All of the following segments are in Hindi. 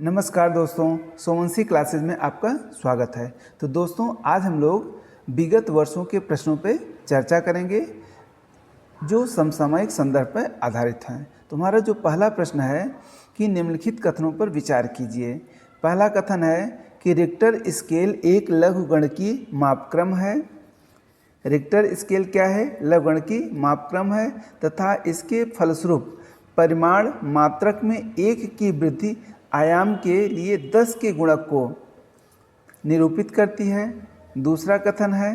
नमस्कार दोस्तों, सोमवंशी क्लासेस में आपका स्वागत है। तो दोस्तों, आज हम लोग विगत वर्षों के प्रश्नों पे चर्चा करेंगे जो समसामयिक संदर्भ पर आधारित हैं। तुम्हारा जो पहला प्रश्न है कि निम्नलिखित कथनों पर विचार कीजिए। पहला कथन है कि रिक्टर स्केल एक लघुगणकीय मापक्रम है। रिक्टर स्केल क्या है? लघुगणकीय मापक्रम है तथा इसके फलस्वरूप परिमाण मात्रक में 1 की वृद्धि आयाम के लिए 10 के गुणक को निरूपित करती है। दूसरा कथन है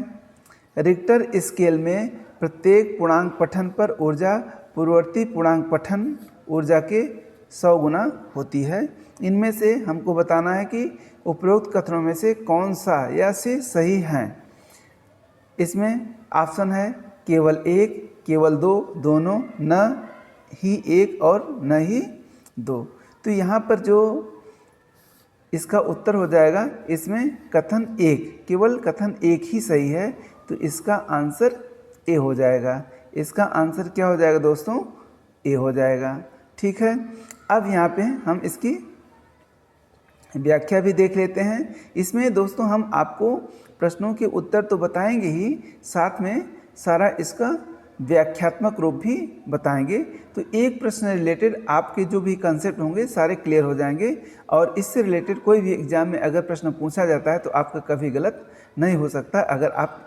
रिक्टर स्केल में प्रत्येक पूर्णांक पठन पर ऊर्जा पूर्ववर्ती पूर्णांक पठन ऊर्जा के 100 गुना होती है। इनमें से हमको बताना है कि उपरोक्त कथनों में से कौन सा या से सही हैं। इसमें ऑप्शन है केवल एक, केवल दो, दोनों, न ही एक और न ही दो। तो यहाँ पर जो इसका उत्तर हो जाएगा, इसमें कथन एक, केवल कथन एक ही सही है, तो इसका आंसर ए हो जाएगा। इसका आंसर क्या हो जाएगा दोस्तों? ए हो जाएगा। ठीक है, अब यहाँ पे हम इसकी व्याख्या भी देख लेते हैं। इसमें दोस्तों हम आपको प्रश्नों के उत्तर तो बताएंगे ही, साथ में सारा इसका व्याख्यात्मक रूप भी बताएंगे। तो एक प्रश्न रिलेटेड आपके जो भी कंसेप्ट होंगे सारे क्लियर हो जाएंगे और इससे रिलेटेड कोई भी एग्जाम में अगर प्रश्न पूछा जाता है तो आपका कभी गलत नहीं हो सकता अगर आप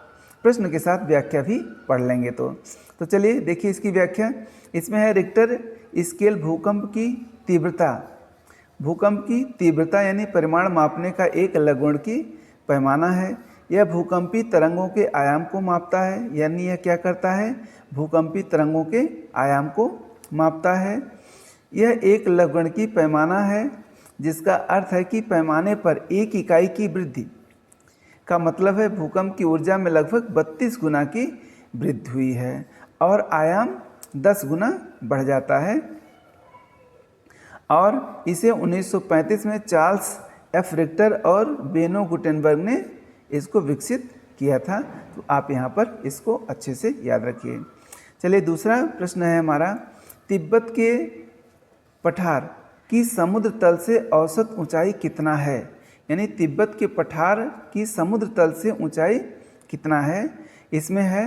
प्रश्न के साथ व्याख्या भी पढ़ लेंगे तो चलिए देखिए इसकी व्याख्या। इसमें है रिक्टर स्केल भूकंप की तीव्रता। भूकंप की तीव्रता यानी परिमाण मापने का एक लघुगणकीय पैमाना है। यह भूकंपी तरंगों के आयाम को मापता है, यानी यह क्या करता है? भूकंपी तरंगों के आयाम को मापता है। यह एक लघुगणकीय पैमाना है जिसका अर्थ है कि पैमाने पर एक इकाई की वृद्धि का मतलब है भूकंप की ऊर्जा में लगभग 32 गुना की वृद्धि हुई है और आयाम 10 गुना बढ़ जाता है। और इसे 1935 में चार्ल्स एफ रिक्टर और बेनो गुटेनबर्ग ने इसको विकसित किया था। तो आप यहाँ पर इसको अच्छे से याद रखिए। चलिए दूसरा प्रश्न है हमारा, तिब्बत के पठार की समुद्र तल से औसत ऊंचाई कितना है? यानी तिब्बत के पठार की समुद्र तल से ऊंचाई कितना है? इसमें है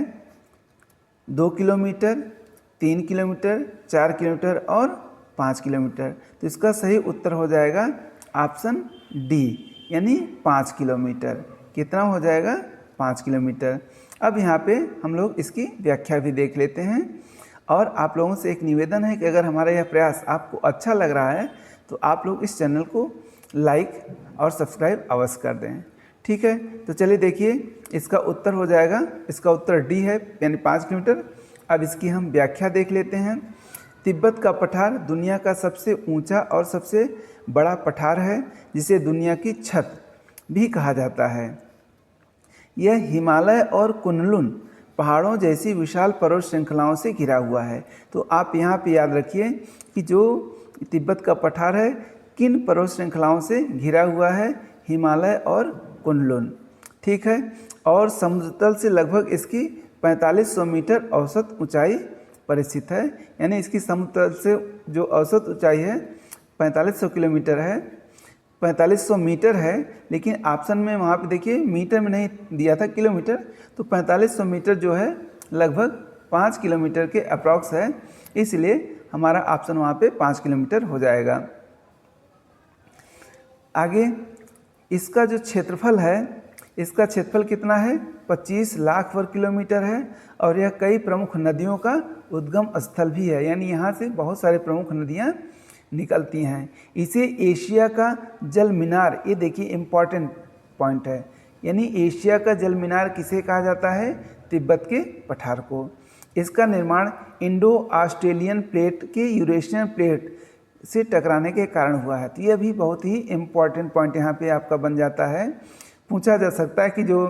2 किलोमीटर, 3 किलोमीटर, 4 किलोमीटर और 5 किलोमीटर। तो इसका सही उत्तर हो जाएगा ऑप्शन डी, यानी 5 किलोमीटर। कितना हो जाएगा? 5 किलोमीटर। अब यहाँ पे हम लोग इसकी व्याख्या भी देख लेते हैं और आप लोगों से एक निवेदन है कि अगर हमारा यह प्रयास आपको अच्छा लग रहा है तो आप लोग इस चैनल को लाइक और सब्सक्राइब अवश्य कर दें। ठीक है, तो चलिए देखिए इसका उत्तर हो जाएगा, इसका उत्तर डी है, यानी 5 किलोमीटर। अब इसकी हम व्याख्या देख लेते हैं। तिब्बत का पठार दुनिया का सबसे ऊंचा और सबसे बड़ा पठार है जिसे दुनिया की छत भी कहा जाता है। यह हिमालय और कुनलुन पहाड़ों जैसी विशाल पर्वत श्रृंखलाओं से घिरा हुआ है। तो आप यहाँ पे याद रखिए कि जो तिब्बत का पठार है किन पर्वत श्रृंखलाओं से घिरा हुआ है? हिमालय और कुनलुन। ठीक है, और समुद्र तल से लगभग इसकी 4500 मीटर औसत ऊंचाई पर स्थित है। यानी इसकी समुद्र तल से जो औसत ऊंचाई है 4500 किलोमीटर है, 4500 मीटर है, लेकिन ऑप्शन में वहाँ पे देखिए मीटर में नहीं दिया था, किलोमीटर। तो 4500 मीटर जो है लगभग 5 किलोमीटर के अप्रॉक्स है, इसलिए हमारा ऑप्शन वहाँ पे 5 किलोमीटर हो जाएगा। आगे इसका जो क्षेत्रफल है, इसका क्षेत्रफल कितना है? 25 लाख वर्ग किलोमीटर है और यह कई प्रमुख नदियों का उद्गम स्थल भी है, यानी यहाँ से बहुत सारे प्रमुख नदियाँ निकलती हैं। इसे एशिया का जल मीनार, ये देखिए इम्पॉर्टेंट पॉइंट है, यानी एशिया का जल मीनार किसे कहा जाता है? तिब्बत के पठार को। इसका निर्माण इंडो ऑस्ट्रेलियन प्लेट के यूरेशियन प्लेट से टकराने के कारण हुआ है। तो यह भी बहुत ही इम्पॉर्टेंट पॉइंट यहाँ पे आपका बन जाता है। पूछा जा सकता है कि जो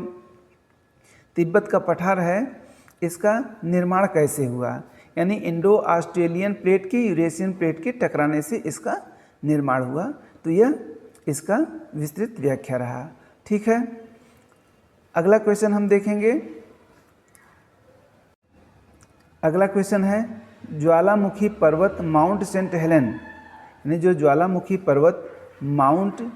तिब्बत का पठार है इसका निर्माण कैसे हुआ? यानी इंडो ऑस्ट्रेलियन प्लेट के यूरेशियन प्लेट के टकराने से इसका निर्माण हुआ। तो यह इसका विस्तृत व्याख्या रहा। ठीक है, अगला क्वेश्चन हम देखेंगे। अगला क्वेश्चन है ज्वालामुखी पर्वत माउंट सेंट हेलेन, यानी जो ज्वालामुखी पर्वत माउंट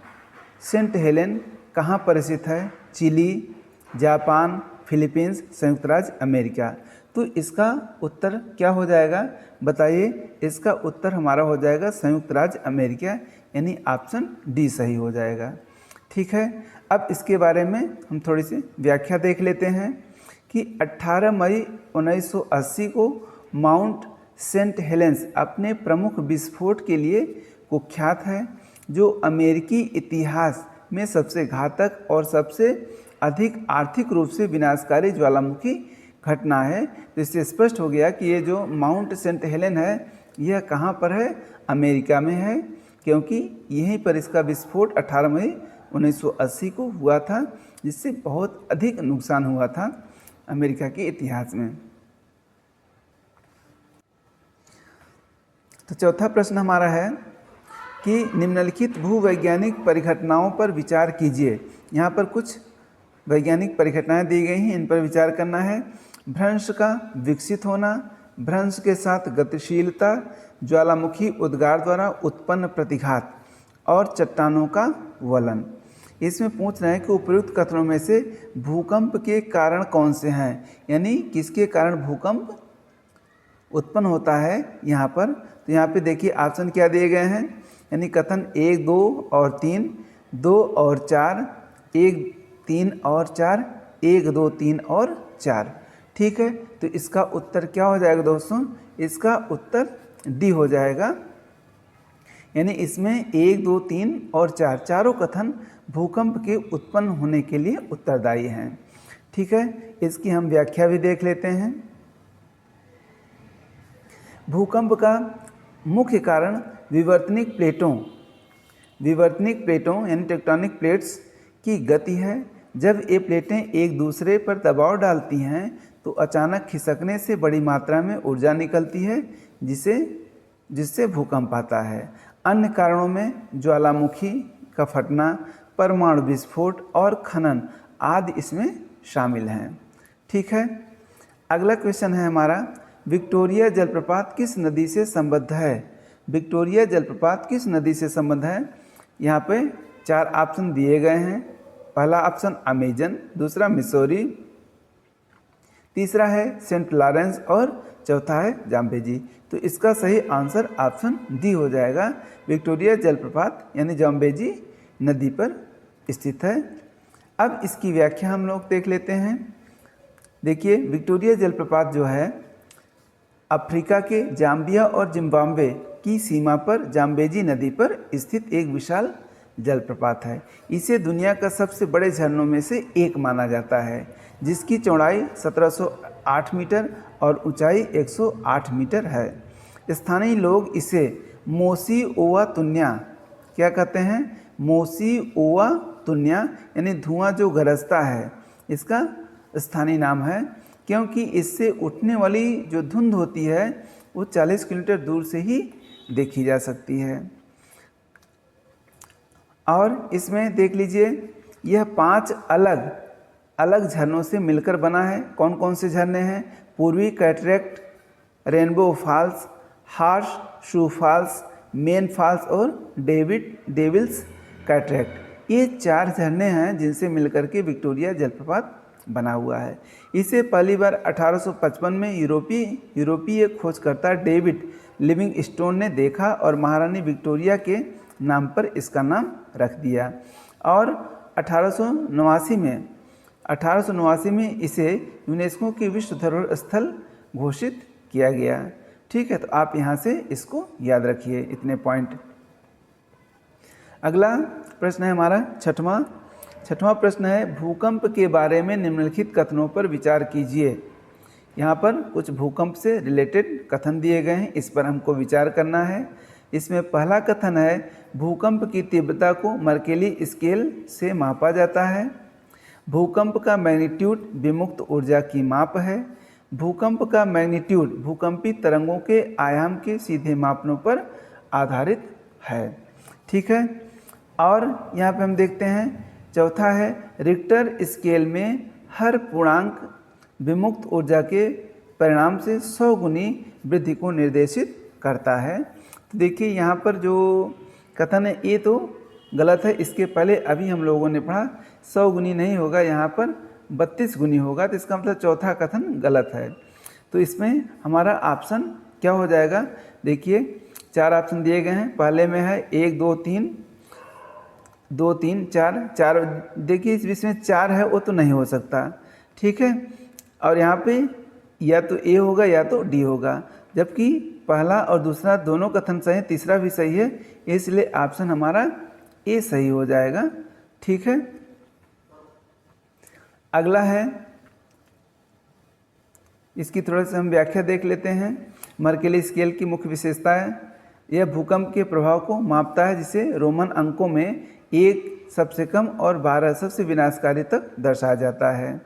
सेंट हेलेन कहाँ पर स्थित है? चिली, जापान, फिलीपींस, संयुक्त राज्य अमेरिका। तो इसका उत्तर क्या हो जाएगा बताइए? इसका उत्तर हमारा हो जाएगा संयुक्त राज्य अमेरिका, यानी ऑप्शन डी सही हो जाएगा। ठीक है, अब इसके बारे में हम थोड़ी सी व्याख्या देख लेते हैं कि 18 मई 1980 को माउंट सेंट हेलेंस अपने प्रमुख विस्फोट के लिए कुख्यात है, जो अमेरिकी इतिहास में सबसे घातक और सबसे अधिक आर्थिक रूप से विनाशकारी ज्वालामुखी घटना है। तो इससे स्पष्ट हो गया कि ये जो माउंट सेंट हेलेन है यह कहाँ पर है? अमेरिका में है, क्योंकि यहीं पर इसका विस्फोट 18 मई 1980 को हुआ था, जिससे बहुत अधिक नुकसान हुआ था अमेरिका के इतिहास में। तो चौथा प्रश्न हमारा है कि निम्नलिखित भूवैज्ञानिक परिघटनाओं पर विचार कीजिए। यहाँ पर कुछ वैज्ञानिक परिघटनाएं दी गई हैं, इन पर विचार करना है। भ्रंश का विकसित होना, भ्रंश के साथ गतिशीलता, ज्वालामुखी उद्गार द्वारा उत्पन्न प्रतिघात और चट्टानों का वलन। इसमें पूछ रहे हैं कि उपयुक्त कथनों में से भूकंप के कारण कौन से हैं, यानी किसके कारण भूकंप उत्पन्न होता है यहाँ पर। तो यहाँ पे देखिए ऑप्शन क्या दिए गए हैं, यानी कथन 1, 2 और 3, 2 और 4, 1, 3 और 4, 1, 2, 3 और 4। ठीक है, तो इसका उत्तर क्या हो जाएगा दोस्तों? इसका उत्तर डी हो जाएगा, यानी इसमें 1, 2, 3 और 4 चारों कथन भूकंप के उत्पन्न होने के लिए उत्तरदायी हैं। ठीक है, इसकी हम व्याख्या भी देख लेते हैं। भूकंप का मुख्य कारण विवर्तनिक प्लेटों यानी टेक्टोनिक प्लेट्स की गति है। जब ये प्लेटें एक दूसरे पर दबाव डालती हैं तो अचानक खिसकने से बड़ी मात्रा में ऊर्जा निकलती है, जिससे भूकंप आता है। अन्य कारणों में ज्वालामुखी का फटना, परमाणु विस्फोट और खनन आदि इसमें शामिल हैं। ठीक है, अगला क्वेश्चन है हमारा, विक्टोरिया जलप्रपात किस नदी से संबद्ध है? विक्टोरिया जलप्रपात किस नदी से संबद्ध है? यहाँ पे 4 ऑप्शन दिए गए हैं। पहला ऑप्शन अमेजन, दूसरा मिसौरी, तीसरा है सेंट लॉरेंस और चौथा है जाम्बेजी। तो इसका सही आंसर ऑप्शन डी हो जाएगा। विक्टोरिया जलप्रपात यानी जाम्बेजी नदी पर स्थित है। अब इसकी व्याख्या हम लोग देख लेते हैं। देखिए, विक्टोरिया जलप्रपात जो है अफ्रीका के जाम्बिया और जिम्बाब्वे की सीमा पर जाम्बेजी नदी पर स्थित एक विशाल जलप्रपात है। इसे दुनिया का सबसे बड़े झरनों में से एक माना जाता है, जिसकी चौड़ाई 1708 मीटर और ऊंचाई 108 मीटर है। स्थानीय लोग इसे मोसी ओवा तुन्या क्या कहते हैं? मोसी ओवा तुन्या यानी धुआं जो गरजता है, इसका स्थानीय नाम है, क्योंकि इससे उठने वाली जो धुंध होती है वो 40 किलोमीटर दूर से ही देखी जा सकती है। और इसमें देख लीजिए, यह 5 अलग अलग झरनों से मिलकर बना है। कौन कौन से झरने हैं? पूर्वी कैटरेक्ट, रेनबो फॉल्स, हार्श शू फॉल्स, मेन फॉल्स और डेविल्स कैटरेक्ट। ये 4 झरने हैं जिनसे मिलकर के विक्टोरिया जलप्रपात बना हुआ है। इसे पहली बार 1855 में यूरोपीय खोजकर्ता डेविड लिविंगस्टोन ने देखा और महारानी विक्टोरिया के नाम पर इसका नाम रख दिया। और 1889 में इसे यूनेस्को की विश्व धरोहर स्थल घोषित किया गया। ठीक है, तो आप यहाँ से इसको याद रखिए, इतने पॉइंट। अगला प्रश्न है हमारा छठवां प्रश्न है, भूकंप के बारे में निम्नलिखित कथनों पर विचार कीजिए। यहाँ पर कुछ भूकंप से रिलेटेड कथन दिए गए हैं, इस पर हमको विचार करना है। इसमें पहला कथन है, भूकंप की तीव्रता को मर्केली स्केल से मापा जाता है। भूकंप का मैग्नीट्यूड विमुक्त ऊर्जा की माप है। भूकंप का मैग्नीट्यूड भूकंपी तरंगों के आयाम के सीधे मापनों पर आधारित है। ठीक है, और यहाँ पे हम देखते हैं चौथा है, रिक्टर स्केल में हर पूर्णांक विमुक्त ऊर्जा के परिणाम से 100 गुनी वृद्धि को निर्देशित करता है। तो देखिए यहाँ पर जो कथन है, ये तो गलत है। इसके पहले अभी हम लोगों ने पढ़ा 100 गुनी नहीं होगा, यहाँ पर 32 गुनी होगा, तो इसका मतलब चौथा कथन गलत है। तो इसमें हमारा ऑप्शन क्या हो जाएगा? देखिए 4 ऑप्शन दिए गए हैं। पहले में है 1 2 3 2 3 4 4। देखिए इसमें 4 है, वो तो नहीं हो सकता, ठीक है। और यहाँ पे या तो ए होगा या तो डी होगा, जबकि पहला और दूसरा दोनों कथन सही है, तीसरा भी सही है, इसलिए ऑप्शन हमारा ए सही हो जाएगा, ठीक है। अगला है, इसकी थोड़ा सा हम व्याख्या देख लेते हैं। मर्केली स्केल की मुख्य विशेषता है, यह भूकंप के प्रभाव को मापता है, जिसे रोमन अंकों में 1 सबसे कम और 12 सबसे विनाशकारी तक दर्शाया जाता है।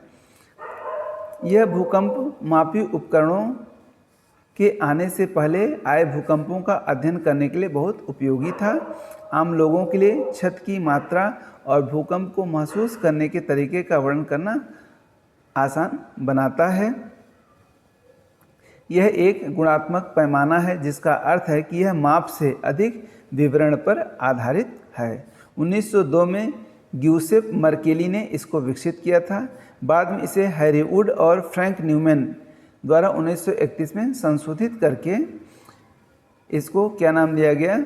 यह भूकंप मापी उपकरणों के आने से पहले आए भूकंपों का अध्ययन करने के लिए बहुत उपयोगी था। आम लोगों के लिए छत की मात्रा और भूकंप को महसूस करने के तरीके का वर्णन करना आसान बनाता है। यह एक गुणात्मक पैमाना है, जिसका अर्थ है कि यह माप से अधिक विवरण पर आधारित है। 1902 में ग्यूसेप मर्केली ने इसको विकसित किया था। बाद में इसे हैरी वुड और फ्रैंक न्यूमैन द्वारा 1931 में संशोधित करके इसको क्या नाम दिया गया?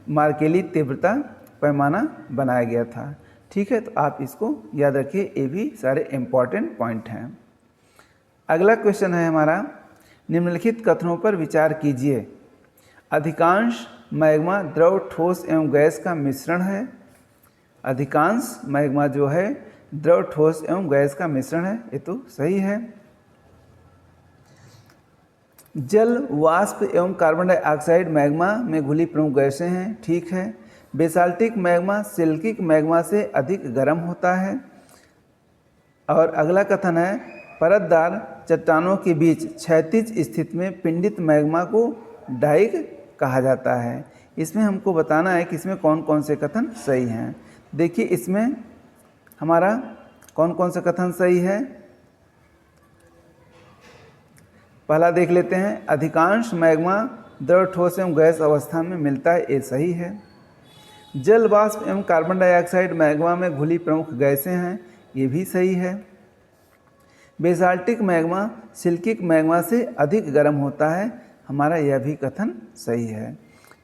मर्केली तीव्रता पैमाना बनाया गया था, ठीक है। तो आप इसको याद रखिए, ये भी सारे इम्पॉर्टेंट पॉइंट हैं। अगला क्वेश्चन है हमारा, निम्नलिखित कथनों पर विचार कीजिए। अधिकांश मैग्मा द्रव, ठोस एवं गैस का मिश्रण है। अधिकांश मैग्मा जो है द्रव, ठोस एवं गैस का मिश्रण है, ये तो सही है। जल, वाष्प एवं कार्बन डाइऑक्साइड मैग्मा में घुली प्रमुख गैसें हैं, ठीक है। बेसाल्टिक मैग्मा सिल्किक मैग्मा से अधिक गर्म होता है। और अगला कथन है, परतदार चट्टानों के बीच क्षैतिज स्थिति में पिंडित मैग्मा को डाइक कहा जाता है। इसमें हमको बताना है कि इसमें कौन कौन से कथन सही हैं। देखिए इसमें हमारा कौन कौन सा कथन सही है। पहला देख लेते हैं, अधिकांश मैग्मा द्रव, ठोस एवं गैस अवस्था में मिलता है, ये सही है। जल, वाष्प एवं कार्बन डाइऑक्साइड मैग्मा में घुली प्रमुख गैसें हैं, ये भी सही है। बेसाल्टिक मैग्मा सिल्किक मैग्मा से अधिक गर्म होता है, हमारा यह भी कथन सही है,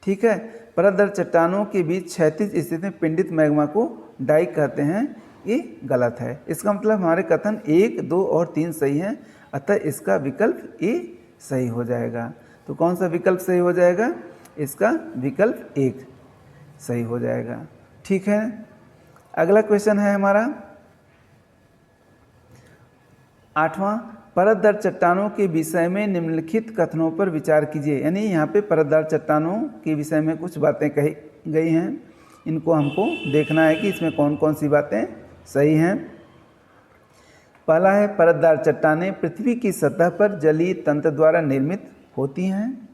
ठीक है। परतदार चट्टानों के बीच क्षैतिज स्थिति में पिंडित मैग्मा को डाइक कहते हैं, ये गलत है। इसका मतलब हमारे कथन 1, 2 और 3 सही हैं, अतः इसका विकल्प ए सही हो जाएगा। तो कौन सा विकल्प सही हो जाएगा? इसका विकल्प 1 सही हो जाएगा, ठीक है। अगला क्वेश्चन है हमारा 8वां, परतदार चट्टानों के विषय में निम्नलिखित कथनों पर विचार कीजिए। यानी यहाँ पे परतदार चट्टानों के विषय में कुछ बातें कही गई हैं, इनको हमको देखना है कि इसमें कौन कौन सी बातें सही हैं। पहला है, परतदार चट्टानें पृथ्वी की सतह पर जलीय तंत्र द्वारा निर्मित होती हैं,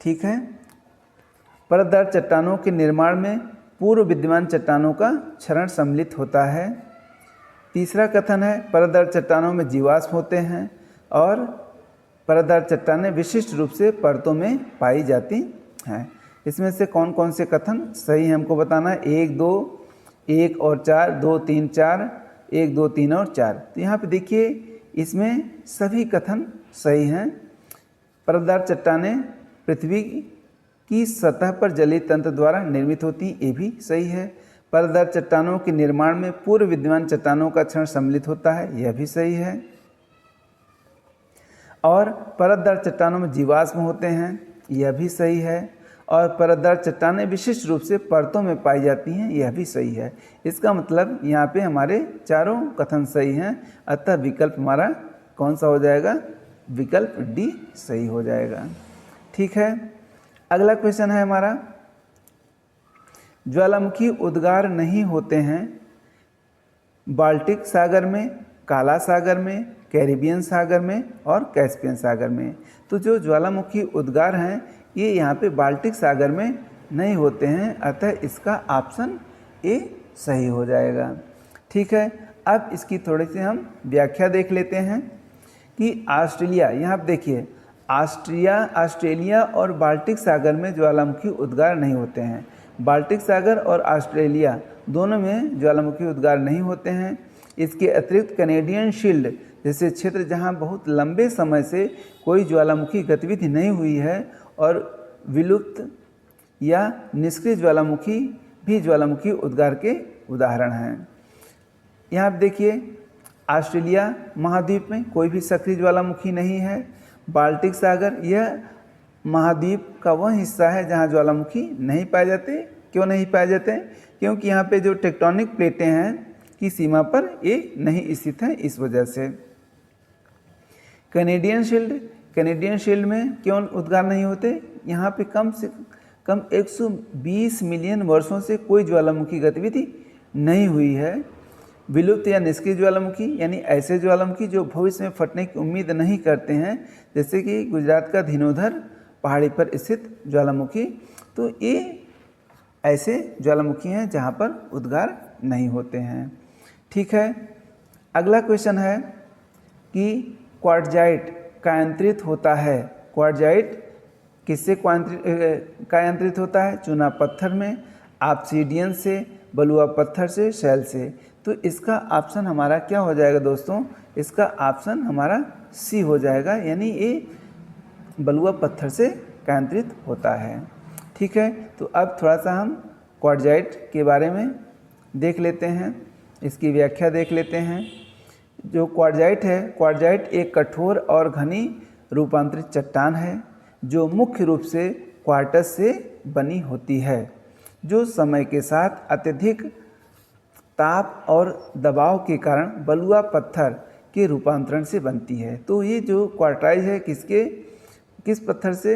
ठीक है। परतदार चट्टानों के निर्माण में पूर्व विद्यमान चट्टानों का क्षरण सम्मिलित होता है। तीसरा कथन है, परतदार चट्टानों में जीवाश्म होते हैं और परतदार चट्टानें विशिष्ट रूप से परतों में पाई जाती हैं। इसमें से कौन कौन से कथन सही हैं हमको बताना है। 1, 2, 1 और 4, 2, 3, 4, 1, 2, 3 और 4। तो यहाँ पे देखिए इसमें सभी कथन सही हैं। परतदार चट्टानें पृथ्वी की सतह पर जलीय तंत्र द्वारा निर्मित होती, ये भी सही है। परतदार चट्टानों के निर्माण में पूर्व विद्यमान चट्टानों का क्षरण सम्मिलित होता है, यह भी सही है। और परतदार चट्टानों में जीवाश्म होते हैं, यह भी सही है। और परतदार चट्टानें विशिष्ट रूप से परतों में पाई जाती हैं, यह भी सही है। इसका मतलब यहाँ पे हमारे चारों कथन सही हैं, अतः विकल्प हमारा कौन सा हो जाएगा? विकल्प डी सही हो जाएगा, ठीक है। अगला क्वेश्चन है हमारा, ज्वालामुखी उद्गार नहीं होते हैं बाल्टिक सागर में, काला सागर में, कैरिबियन सागर में और कैस्पियन सागर में। तो जो ज्वालामुखी उद्गार हैं ये यहाँ पे बाल्टिक सागर में नहीं होते हैं, अतः इसका ऑप्शन ए सही हो जाएगा, ठीक है। अब इसकी थोड़ी सी हम व्याख्या देख लेते हैं कि ऑस्ट्रेलिया, यहाँ आप देखिए ऑस्ट्रेलिया और बाल्टिक सागर में ज्वालामुखी उद्गार नहीं होते हैं। बाल्टिक सागर और ऑस्ट्रेलिया दोनों में ज्वालामुखी उद्गार नहीं होते हैं। इसके अतिरिक्त कैनेडियन शील्ड जैसे क्षेत्र जहां बहुत लंबे समय से कोई ज्वालामुखी गतिविधि नहीं हुई है और विलुप्त या निष्क्रिय ज्वालामुखी भी ज्वालामुखी उद्गार के उदाहरण हैं। यहाँ आप देखिए, ऑस्ट्रेलिया महाद्वीप में कोई भी सक्रिय ज्वालामुखी नहीं है। बाल्टिक सागर यह महाद्वीप का वह हिस्सा है जहाँ ज्वालामुखी नहीं पाए जाते। क्यों नहीं पाए जाते? क्योंकि यहाँ पे जो टेक्टोनिक प्लेटें हैं की सीमा पर ये नहीं स्थित है, इस वजह से। कैनेडियन शील्ड में क्यों उद्गार नहीं होते? यहाँ पे कम से कम 120 मिलियन वर्षों से कोई ज्वालामुखी गतिविधि नहीं हुई है। विलुप्त या निष्क्रिय ज्वालामुखी यानी ऐसे ज्वालामुखी जो भविष्य में फटने की उम्मीद नहीं करते हैं, जैसे कि गुजरात का धीनोधर पहाड़ी पर स्थित ज्वालामुखी, तो ये ऐसे ज्वालामुखी हैं जहाँ पर उद्गार नहीं होते हैं। ठीक है, अगला क्वेश्चन है कि क्वार्टजाइट कायांतरित होता है। क्वार्टजाइट किससे कायांतरित होता है? चूना पत्थर में, ऑब्सीडियन से, बलुआ पत्थर से, शैल से। तो इसका ऑप्शन हमारा क्या हो जाएगा दोस्तों? इसका ऑप्शन हमारा सी हो जाएगा, यानी ये बलुआ पत्थर से कायांतरित होता है। ठीक है, तो अब थोड़ा सा हम क्वार्टजाइट के बारे में देख लेते हैं, इसकी व्याख्या देख लेते हैं। जो क्वार्टजाइट है, क्वार्टजाइट एक कठोर और घनी रूपांतरित चट्टान है जो मुख्य रूप से क्वार्टज से बनी होती है, जो समय के साथ अत्यधिक ताप और दबाव के कारण बलुआ पत्थर के रूपांतरण से बनती है। तो ये जो क्वार्टाइज है किस पत्थर से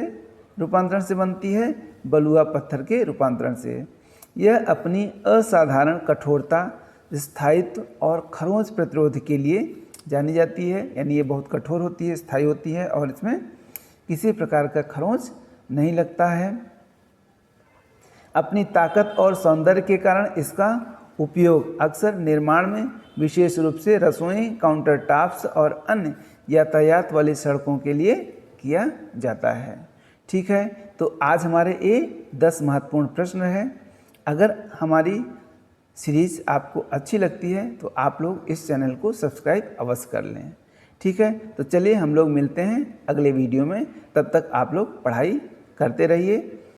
रूपांतरण से बनती है? बलुआ पत्थर के रूपांतरण से। यह अपनी असाधारण कठोरता, स्थायित्व और खरोंच प्रतिरोध के लिए जानी जाती है, यानी ये बहुत कठोर होती है, स्थायी होती है और इसमें किसी प्रकार का खरोंच नहीं लगता है। अपनी ताकत और सौंदर्य के कारण इसका उपयोग अक्सर निर्माण में, विशेष रूप से रसोई, काउंटर टॉप्स और अन्य यातायात वाली सड़कों के लिए किया जाता है। ठीक है, तो आज हमारे ये 10 महत्वपूर्ण प्रश्न हैं। अगर हमारी सीरीज आपको अच्छी लगती है तो आप लोग इस चैनल को सब्सक्राइब अवश्य कर लें। ठीक है, तो चलिए हम लोग मिलते हैं अगले वीडियो में। तब तक आप लोग पढ़ाई करते रहिए।